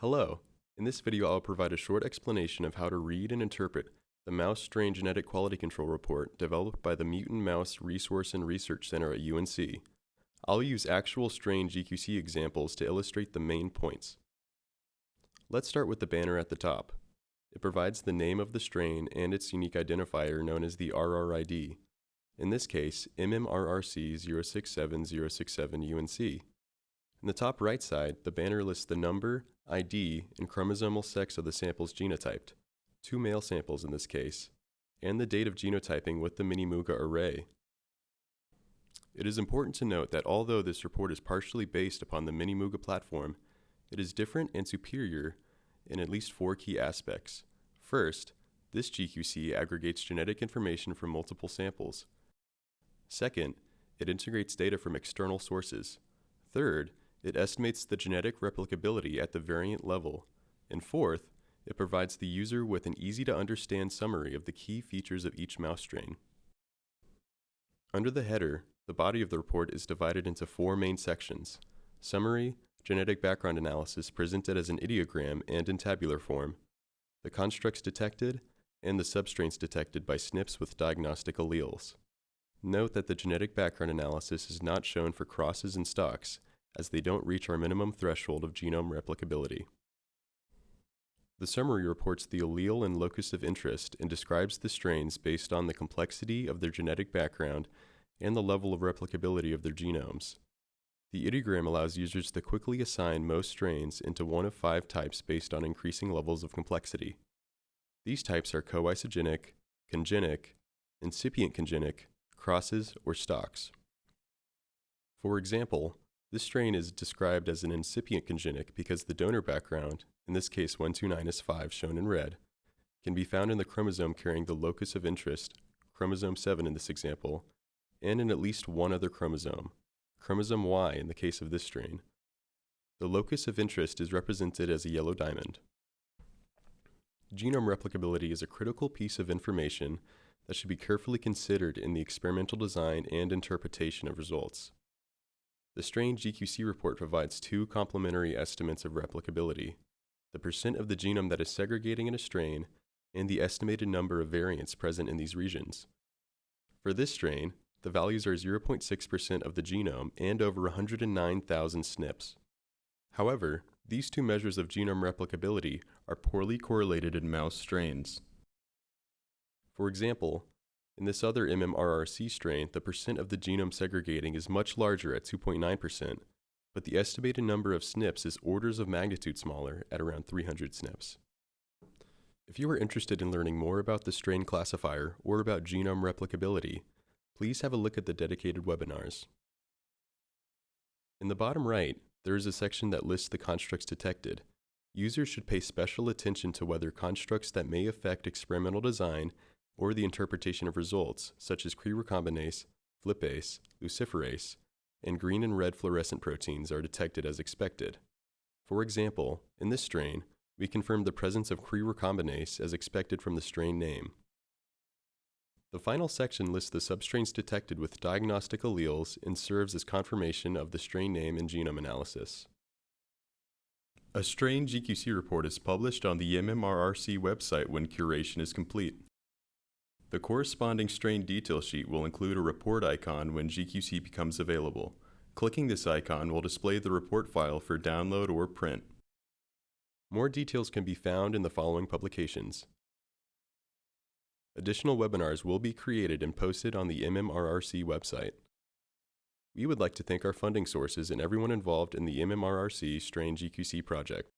Hello. In this video, I'll provide a short explanation of how to read and interpret the Mouse Strain Genetic Quality Control Report developed by the Mutant Mouse Resource and Research Center at UNC. I'll use actual strain GQC examples to illustrate the main points. Let's start with the banner at the top. It provides the name of the strain and its unique identifier known as the RRID. In this case, MMRRC 067067 UNC. In the top right side, the banner lists the number, ID, and chromosomal sex of the samples genotyped, 2 male samples in this case, and the date of genotyping with the Mini-Muga array. It is important to note that although this report is partially based upon the Mini-Muga platform, it is different and superior in at least 4 key aspects. First, this GQC aggregates genetic information from multiple samples. Second, it integrates data from external sources. Third, it estimates the genetic replicability at the variant level. And fourth, it provides the user with an easy-to-understand summary of the key features of each mouse strain. Under the header, the body of the report is divided into 4 main sections: summary, genetic background analysis presented as an ideogram and in tabular form, the constructs detected, and the substrains detected by SNPs with diagnostic alleles. Note that the genetic background analysis is not shown for crosses and stocks, as they don't reach our minimum threshold of genome replicability. The summary reports the allele and locus of interest and describes the strains based on the complexity of their genetic background and the level of replicability of their genomes. The ideogram allows users to quickly assign most strains into one of 5 types based on increasing levels of complexity. These types are coisogenic, congenic, incipient congenic, crosses, or stocks. For example, this strain is described as an incipient congenic because the donor background, in this case 129S5 shown in red, can be found in the chromosome carrying the locus of interest, chromosome 7 in this example, and in at least one other chromosome, chromosome Y in the case of this strain. The locus of interest is represented as a yellow diamond. Genome replicability is a critical piece of information that should be carefully considered in the experimental design and interpretation of results. The strain GQC report provides 2 complementary estimates of replicability: the percent of the genome that is segregating in a strain and the estimated number of variants present in these regions. For this strain, the values are 0.6% of the genome and over 109,000 SNPs. However, these 2 measures of genome replicability are poorly correlated in mouse strains. For example, in this other MMRRC strain, the percent of the genome segregating is much larger at 2.9%, but the estimated number of SNPs is orders of magnitude smaller at around 300 SNPs. If you are interested in learning more about the strain classifier or about genome replicability, please have a look at the dedicated webinars. In the bottom right, there is a section that lists the constructs detected. Users should pay special attention to whether constructs that may affect experimental design or the interpretation of results, such as Cre recombinase, flipase, luciferase, and green and red fluorescent proteins are detected as expected. For example, in this strain, we confirmed the presence of Cre recombinase as expected from the strain name. The final section lists the substrains detected with diagnostic alleles and serves as confirmation of the strain name and genome analysis. A strain GQC report is published on the MMRRC website when curation is complete. The corresponding strain detail sheet will include a report icon when GQC becomes available. Clicking this icon will display the report file for download or print. More details can be found in the following publications. Additional webinars will be created and posted on the MMRRC website. We would like to thank our funding sources and everyone involved in the MMRRC Strain GQC project.